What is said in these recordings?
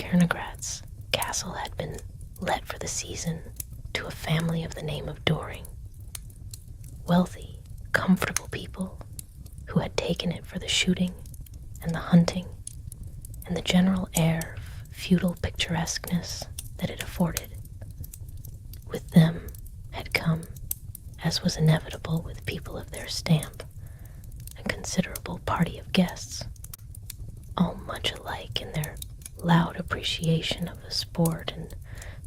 Cernogratz castle had been let for the season to a family of the name of Doring. Wealthy, comfortable people who had taken it for the shooting and the hunting and the general air of feudal picturesqueness that it afforded. With them had come, as was inevitable with people of their stamp, a considerable party of guests, all much alike in their loud appreciation of the sport and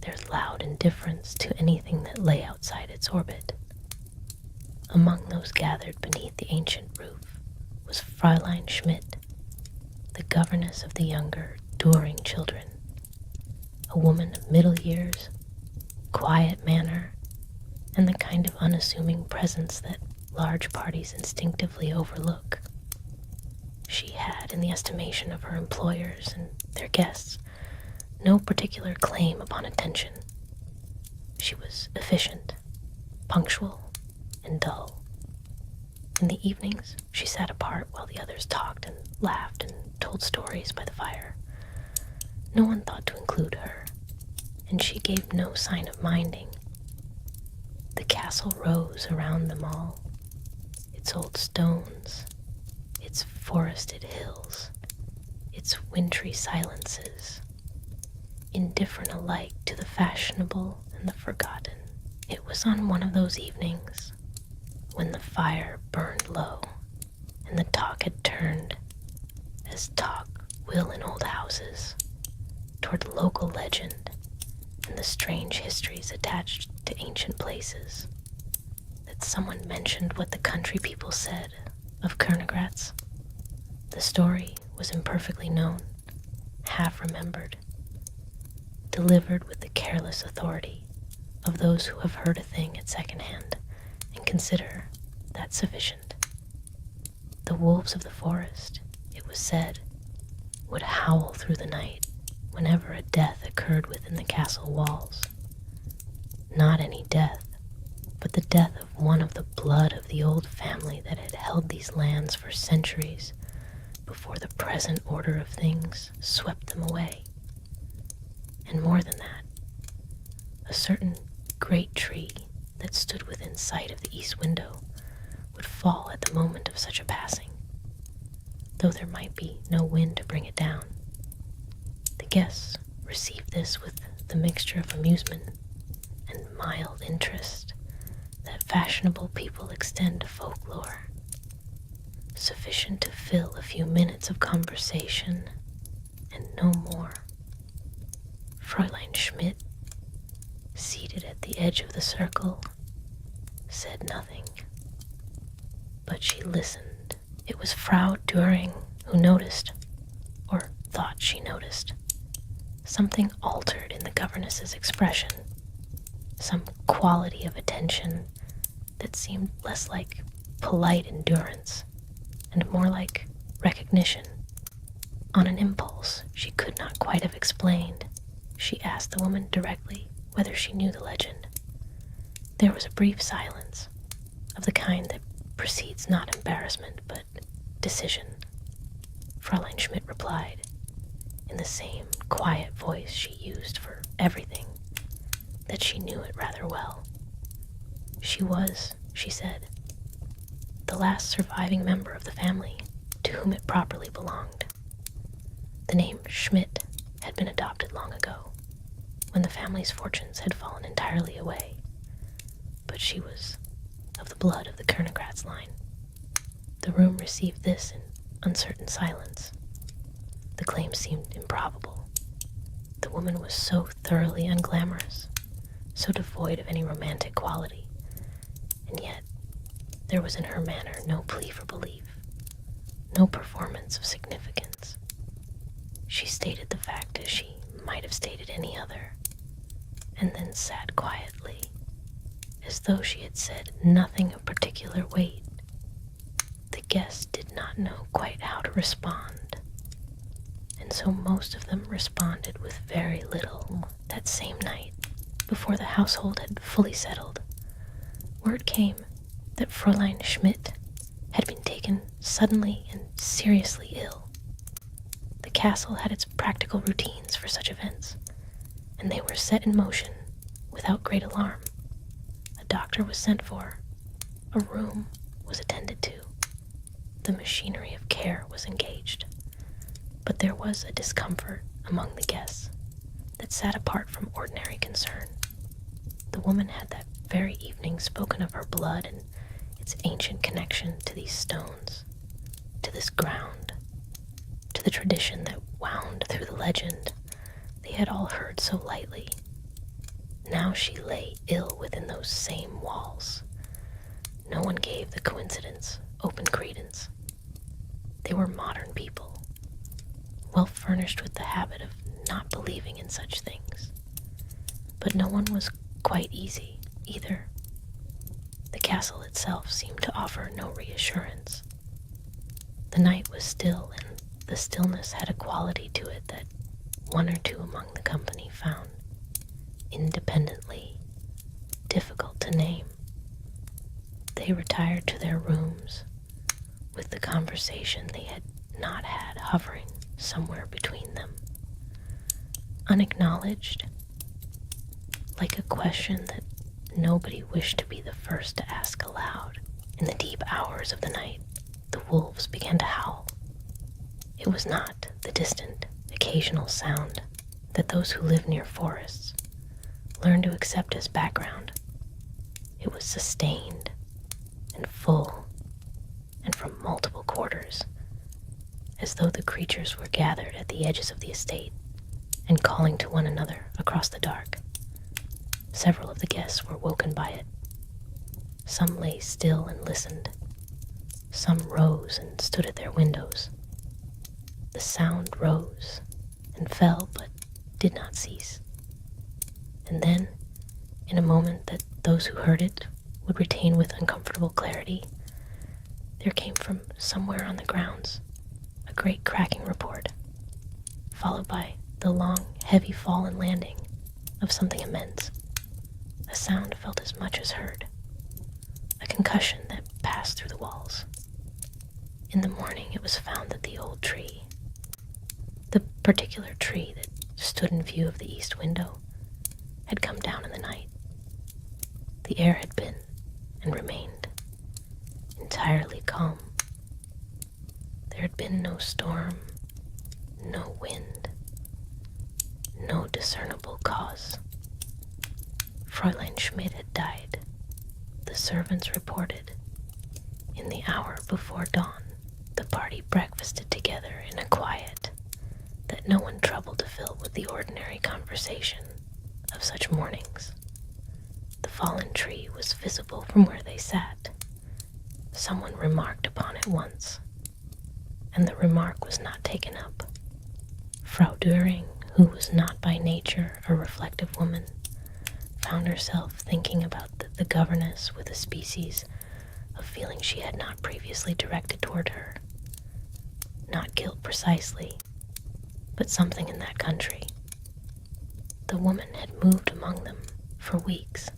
their loud indifference to anything that lay outside its orbit. Among those gathered beneath the ancient roof was Fräulein Schmidt, the governess of the younger, Doring children, a woman of middle years, quiet manner, and the kind of unassuming presence that large parties instinctively overlook. She had, in the estimation of her employers and their guests, no particular claim upon attention. She was efficient, punctual, and dull. In the evenings, she sat apart while the others talked and laughed and told stories by the fire. No one thought to include her, and she gave no sign of minding. The castle rose around them all, its old stones, its forested hills, its wintry silences, indifferent alike to the fashionable and the forgotten. It was on one of those evenings, when the fire burned low, and the talk had turned, as talk will in old houses, toward local legend and the strange histories attached to ancient places, that someone mentioned what the country people said of Cernogratz. The story was imperfectly known, half remembered, delivered with the careless authority of those who have heard a thing at second hand and consider that sufficient. The wolves of the forest, it was said, would howl through the night whenever a death occurred within the castle walls. Not any death, but the death of one of the blood of the old family that had held these lands for centuries before the present order of things swept them away. And more than that, a certain great tree that stood within sight of the east window would fall at the moment of such a passing, though there might be no wind to bring it down. The guests received this with the mixture of amusement and mild interest that fashionable people extend to folklore, sufficient to fill a few minutes of conversation and no more. Fräulein Schmidt, seated at the edge of the circle, said nothing, but she listened. It was Frau Doring who noticed, or thought she noticed, something altered in the governess's expression, some quality of attention that seemed less like polite endurance and more like recognition. On an impulse she could not quite have explained, she asked the woman directly whether she knew the legend. There was a brief silence, of the kind that precedes not embarrassment but decision. Fräulein Schmidt replied, in the same quiet voice she used for everything, that she knew it rather well. She was, she said, the last surviving member of the family to whom it properly belonged. The name Schmidt had been adopted long ago, when the family's fortunes had fallen entirely away, but she was of the blood of the Cernogratz line. The room received this in uncertain silence. The claim seemed improbable. The woman was so thoroughly unglamorous, so devoid of any romantic quality, and yet there was in her manner no plea for belief, no performance of significance. She stated the fact as she might have stated any other, and then sat quietly, as though she had said nothing of particular weight. The guests did not know quite how to respond, and so most of them responded with very little. That same night, before the household had fully settled, word came that Fräulein Schmidt had been taken suddenly and seriously ill. The castle had its practical routines for such events, and they were set in motion without great alarm. A doctor was sent for, a room was attended to, the machinery of care was engaged. But there was a discomfort among the guests that sat apart from ordinary concern. The woman had that very evening spoken of her blood and its ancient connection to these stones, to this ground, to the tradition that wound through the legend they had all heard so lightly. Now she lay ill within those same walls. No one gave the coincidence open credence. They were modern people, well furnished with the habit of not believing in such things. But no one was quite easy, either. The castle itself seemed to offer no reassurance. The night was still, and the stillness had a quality to it that one or two among the company found independently difficult to name. They retired to their rooms with the conversation they had not had hovering somewhere between them. Unacknowledged, like a question that nobody wished to be the first to ask aloud. In the deep hours of the night, the wolves began to howl. It was not the distant, occasional sound that those who live near forests learn to accept as background. It was sustained and full, and from multiple quarters, as though the creatures were gathered at the edges of the estate and calling to one another across the dark. Several of the guests were woken by it. Some lay still and listened. Some rose and stood at their windows. The sound rose and fell, but did not cease. And then, in a moment that those who heard it would retain with uncomfortable clarity, there came from somewhere on the grounds a great cracking report, followed by the long, heavy fall and landing of something immense. A sound felt as much as heard, a concussion that passed through the walls. In the morning it was found that the old tree, the particular tree that stood in view of the east window, had come down in the night. The air had been, and remained, entirely calm. There had been no storm, no wind, no discernible cause. Fräulein Schmidt had died, the servants reported. In the hour before dawn, the party breakfasted together in a quiet that no one troubled to fill with the ordinary conversation of such mornings. The fallen tree was visible from where they sat. Someone remarked upon it once, and the remark was not taken up. Frau Döring, who was not by nature a reflective woman, found herself thinking about the governess with a species of feeling she had not previously directed toward her. Not guilt precisely, but something in that country. The woman had moved among them for weeks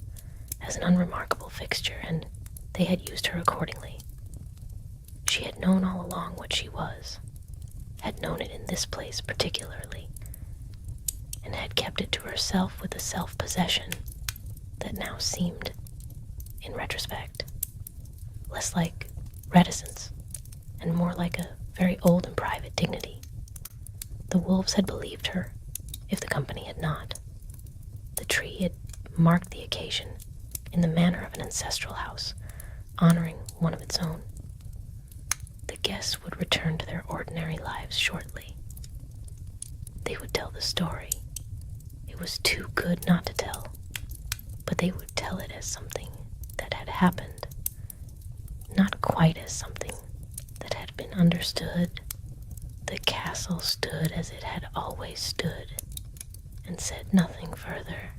as an unremarkable fixture, and they had used her accordingly. She had known all along what she was, had known it in this place particularly, and had kept it to herself with a self-possession that now seemed, in retrospect, less like reticence and more like a very old and private dignity. The wolves had believed her, if the company had not. The tree had marked the occasion in the manner of an ancestral house, honoring one of its own. The guests would return to their ordinary lives shortly. They would tell the story. It was too good not to tell, but they would tell it as something that had happened, not quite as something that had been understood. The castle stood as it had always stood, and said nothing further.